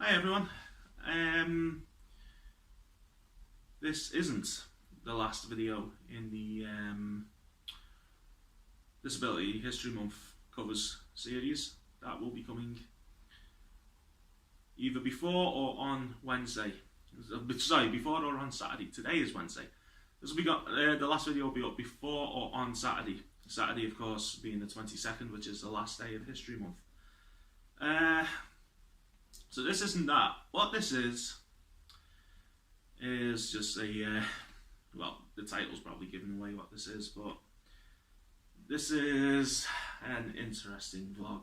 Hi everyone. This isn't the last video in the Disability History Month covers series. That will be coming either before or on Wednesday. Sorry, before or on Saturday. Today is Wednesday. This will be the last video will be up before or on Saturday. Saturday, of course, being the 22nd, which is the last day of History Month. So this isn't that. What this is just a, well, the title's probably giving away what this is, but this is an interesting vlog.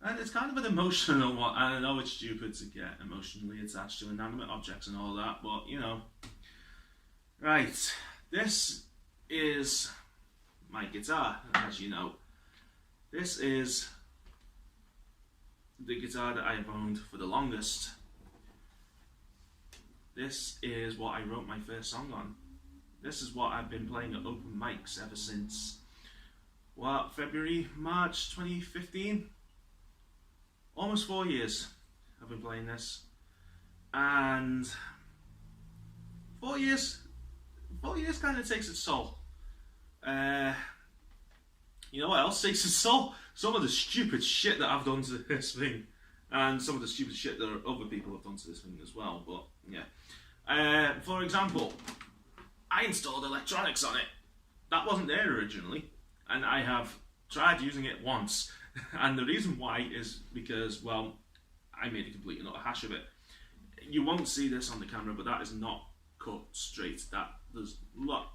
And it's kind of an emotional one. I know it's stupid to get emotionally attached to inanimate objects and all that, but you know. Right, this is my guitar, as you know. This is the guitar that I have owned for the longest. This is what I wrote my first song on. This is what I've been playing at open mics ever since, what, February, March 2015? Almost 4 years I've been playing this. And 4 years kind of takes its toll. You know what else takes its toll? Some of the stupid shit that I've done to this thing, and some of the stupid shit that other people have done to this thing as well. But yeah, for example, I installed electronics on it. That wasn't there originally, and I have tried using it once. And the reason why is because, well, I made a complete and utter hash of it. You won't see this on the camera, but that is not cut straight. That does not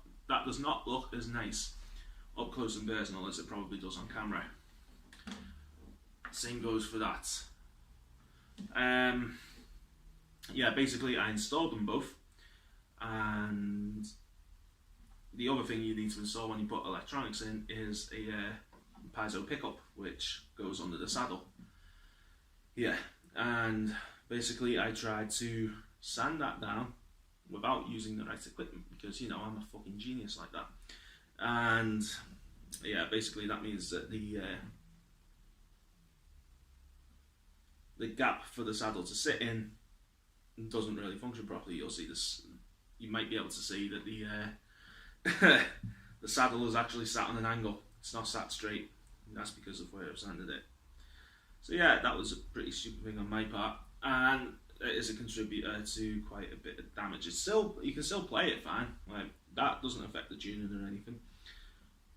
look as nice up close and personal as it probably does on camera. Same goes for that. Yeah, basically I installed them both, and the other thing you need to install when you put electronics in is a piezo pickup, which goes under the saddle. Yeah, and basically I tried to sand that down without using the right equipment, because, you know, I'm a fucking genius like that. And yeah, basically that means that the gap for the saddle to sit in doesn't really function properly. You'll see this. You might be able to see that the the saddle is actually sat on an angle. It's not sat straight. And that's because of where I've sanded it. So yeah, that was a pretty stupid thing on my part, and it is a contributor to quite a bit of damage. It's still, you can still play it fine. Like, that doesn't affect the tuning or anything.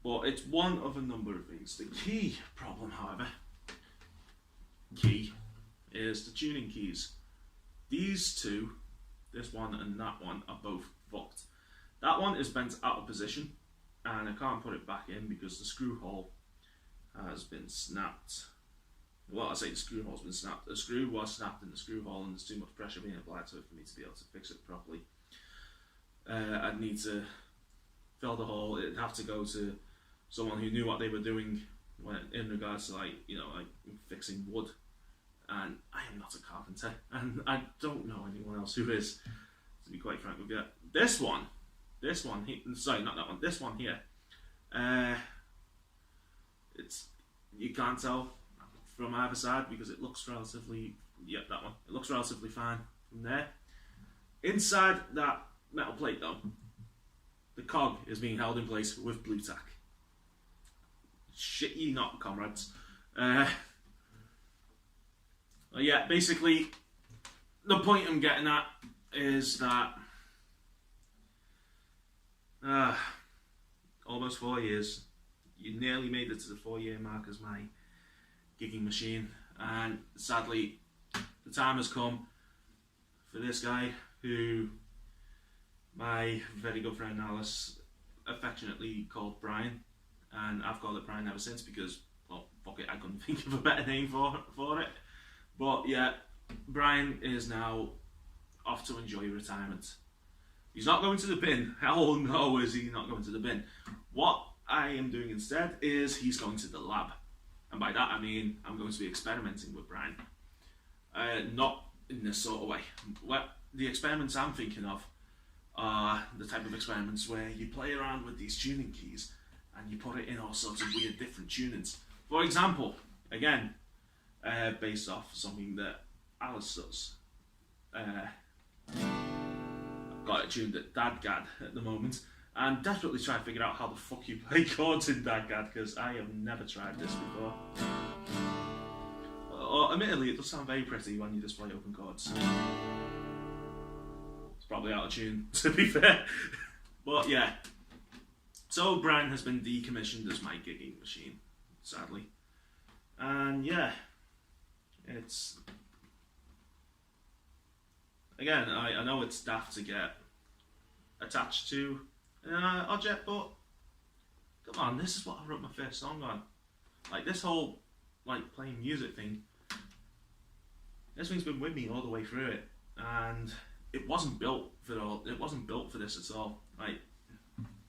But it's one of a number of things. The key problem, however, is the tuning keys. These two, this one and that one, are both fucked. That one is bent out of position, and I can't put it back in because the screw hole has been snapped. Well, I say the screw hole's been snapped. The screw was snapped in the screw hole, and there's too much pressure being applied to it for me to be able to fix it properly. I'd need to fill the hole. It'd have to go to someone who knew what they were doing in regards to, like, you know, like fixing wood. And I am not a carpenter, and I don't know anyone else who is, to be quite frank with you. This one sorry, not that one, this one here, it's, you can't tell from either side because it looks relatively, yeah, that one, it looks relatively fine from there. Inside that metal plate though, the cog is being held in place with blue tack. Shit ye not, comrades. Yeah, basically, the point I'm getting at is that almost 4 years, you nearly made it to the 4-year mark as my gigging machine, and sadly, the time has come for this guy, who my very good friend Alice affectionately called Brian, and I've called it Brian ever since because, well, fuck it, I couldn't think of a better name for it. But yeah, Brian is now off to enjoy retirement. He's not going to the bin. Hell no, is he not going to the bin. What I am doing instead is he's going to the lab. And by that I mean I'm going to be experimenting with Brian. Not in this sort of way. Well, the experiments I'm thinking of are the type of experiments where you play around with these tuning keys and you put it in all sorts of weird different tunings. For example, again, based off something that Alice does. I've got it tuned at DADGAD at the moment, and desperately trying to figure out how the fuck you play chords in DADGAD, because I have never tried this before. Admittedly, it does sound very pretty when you just play open chords. It's probably out of tune, to be fair. But yeah. So Brian has been decommissioned as my gigging machine, sadly. And yeah, it's... Again, I know it's daft to get attached to an object, but come on, this is what I wrote my first song on. Like, this whole, like, playing music thing, this thing's been with me all the way through it, and it wasn't built for this at all. Like,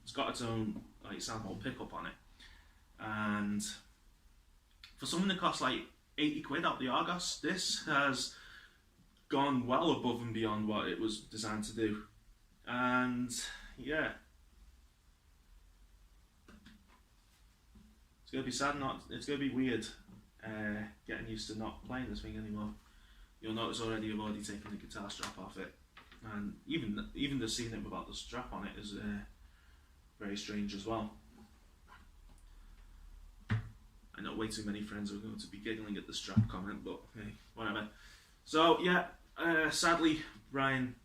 it's got its own, like, sample pickup on it, and for something that costs like 80 quid out the Argos, this has gone well above and beyond what it was designed to do. And yeah, it's gonna be sad, it's gonna be weird getting used to not playing this thing anymore. You'll notice already I've already taken the guitar strap off it, and even just seeing it without the strap on it is very strange as well. I know way too many friends are going to be giggling at the strap comment, but hey, whatever. So yeah, sadly, Brian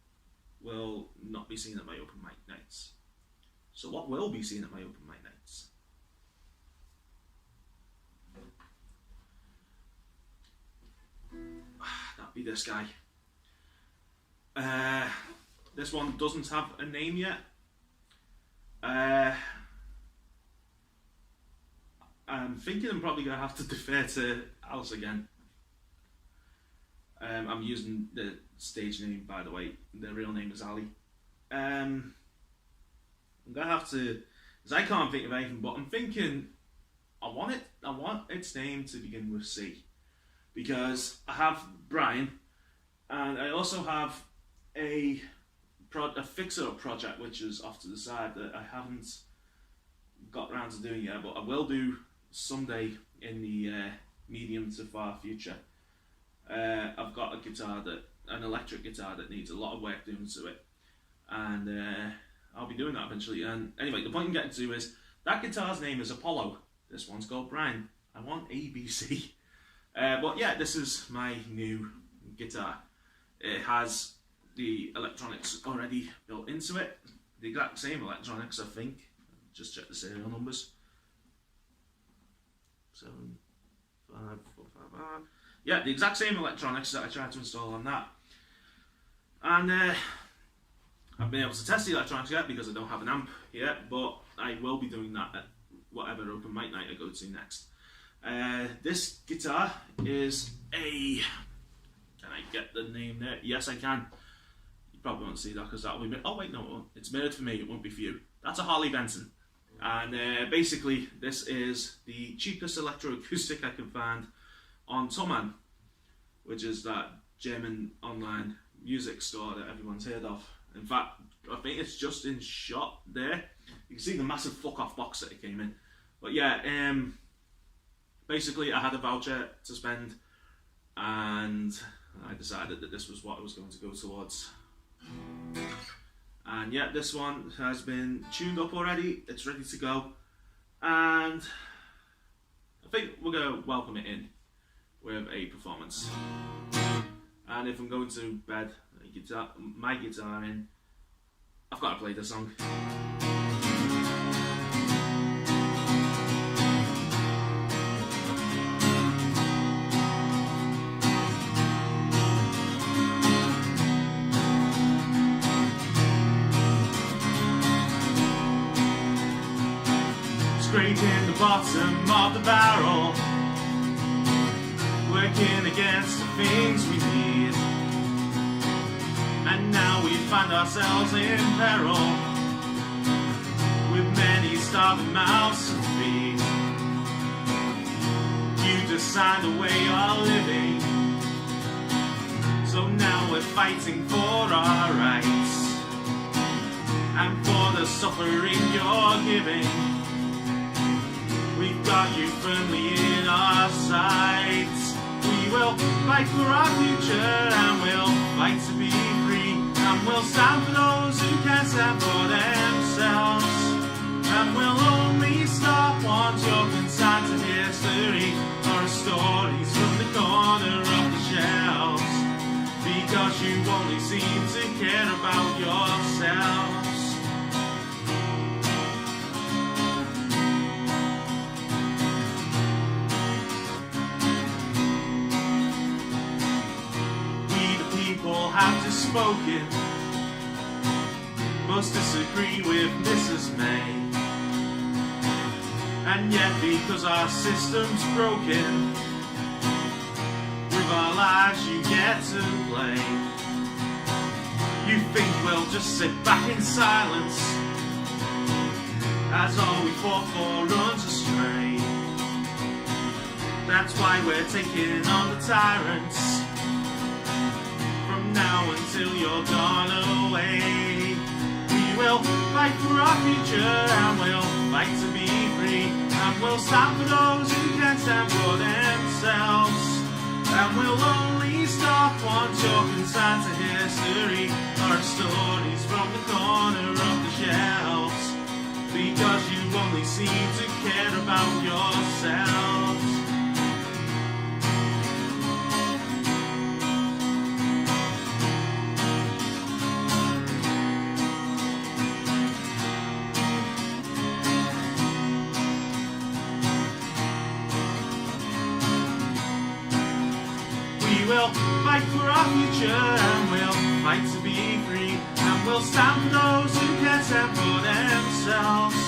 will not be seen at my open mic nights. So what will be seen at my open mic nights? That'd be this guy. This one doesn't have a name yet. I'm thinking I'm probably going to have to defer to Alice again. I'm using the stage name, by the way. The real name is Ali. I'm going to have to, because I can't think of anything, but I'm thinking I want its name to begin with C. Because I have Brian, and I also have a fixer project which is off to the side that I haven't got around to doing yet, but I will do someday in the medium to far future. I've got an electric guitar that needs a lot of work doing to it, and I'll be doing that eventually. And anyway, the point I'm getting to is that guitar's name is Apollo. This one's called Brian. I want ABC. But yeah, this is my new guitar. It has the electronics already built into it. The exact same electronics, I think. Just check the serial numbers. 7, 5, 4, 5, 5. Yeah, the exact same electronics that I tried to install on that. And I've been able to test the electronics yet because I don't have an amp yet, but I will be doing that at whatever open mic night I go to next. This guitar is a... Can I get the name there? Yes, I can. You probably won't see that because that'll be... Oh wait, no, it won't. It's mirrored for me, it won't be for you. That's a Harley Benson. And basically, this is the cheapest electroacoustic I can find on Thomann, which is that German online music store that everyone's heard of. In fact, I think it's just in shot there. You can see the massive fuck off box that it came in. But yeah, basically I had a voucher to spend, and I decided that this was what I was going to go towards. And yeah, this one has been tuned up already, it's ready to go, and I think we're going to welcome it in with a performance. And if I'm going to bed my guitar in, I've got to play the song. Scraping the bottom of the barrel, working against the things we need, and now we find ourselves in peril, with many starving mouths to feed. You designed a way of living, so now we're fighting for our rights, and for the suffering you're giving. We've got you firmly in our sights. We will fight for our future, and we'll fight to be free, and we'll stand for those who can't stand for themselves, and we'll only stop once you're consigned to history, or stories from the corner of the shelves, because you only seem to care about yourselves. Have just spoken, must disagree with Mrs. May, and yet because our system's broken, with our lives you get to play. You think we'll just sit back in silence as all we fought for runs astray. That's why we're taking on the tyrants, now until you're gone away. We will fight for our future, and we'll fight to be free, and we'll stand for those who can't stand for themselves, and we'll only stop once you're consigned to history, or stories from the corner of the shelves, because you only seem to care about yourselves. We'll fight for our future, and we'll fight to be free, and we'll stand for those who can't stand for themselves,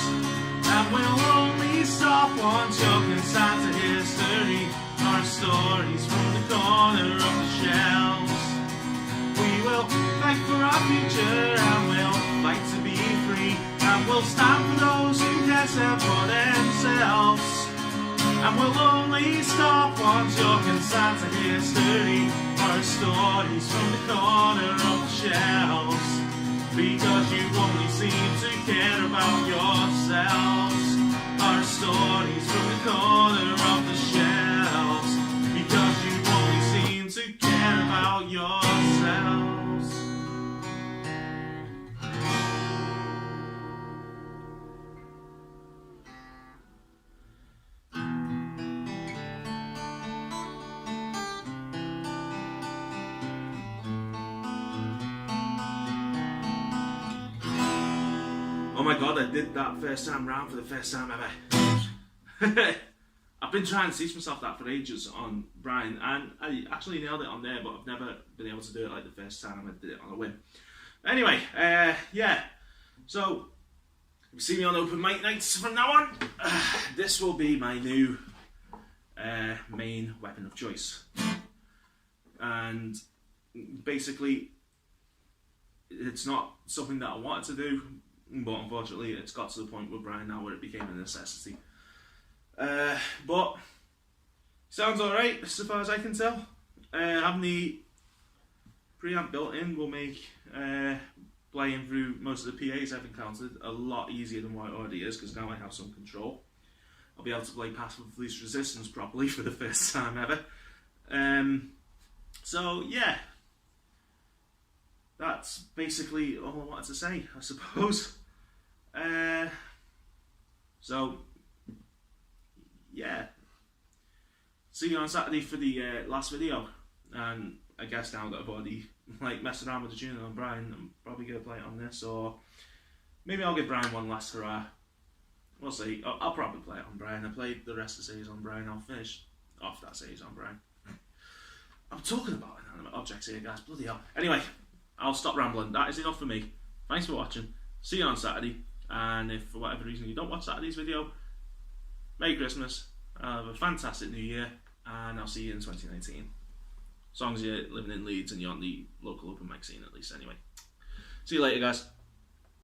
and we'll only stop once you're consigned to history, or stories from the corner of the shelves. We will fight for our future, and we'll fight to be free, and we'll stand for those who can't stand for themselves, and we'll only stop once you're consigned to history, or stories from the corner of the shelves, because you only seem to care about yourselves, or stories from the corner of the shelves, because you only seem to care about yourselves. Oh my god, I did that first time round for the first time ever. I've been trying to teach myself that for ages on Brian, and I actually nailed it on there, but I've never been able to do it like the first time I did it on a whim. Anyway, yeah, so you see me on open mic nights from now on. This will be my new main weapon of choice, and basically it's not something that I wanted to do, but unfortunately it's got to the point with Brian now where it became a necessity. But sounds alright as far as I can tell. Having the preamp built in will make playing through most of the PAs I've encountered a lot easier than what it already is, because now I have some control. I'll be able to play Path of Least Resistance properly for the first time ever. So yeah, that's basically all I wanted to say, I suppose. So yeah, see you on Saturday for the last video, and I guess now that I've already messed around with the tuning on Brian, I'm probably going to play it on this, or maybe I'll give Brian one last hurrah. We'll see. I'll probably play it on Brian. I played the rest of the series on Brian. I'll finish off that series on Brian. I'm talking about inanimate objects here, guys. Bloody hell. Anyway, I'll stop rambling. That is enough for me. Thanks for watching. See you on Saturday. And if for whatever reason you don't watch Saturday's video, Merry Christmas. Have a fantastic New Year. And I'll see you in 2019. As long as you're living in Leeds and you're on the local open mic scene at least anyway. See you later, guys.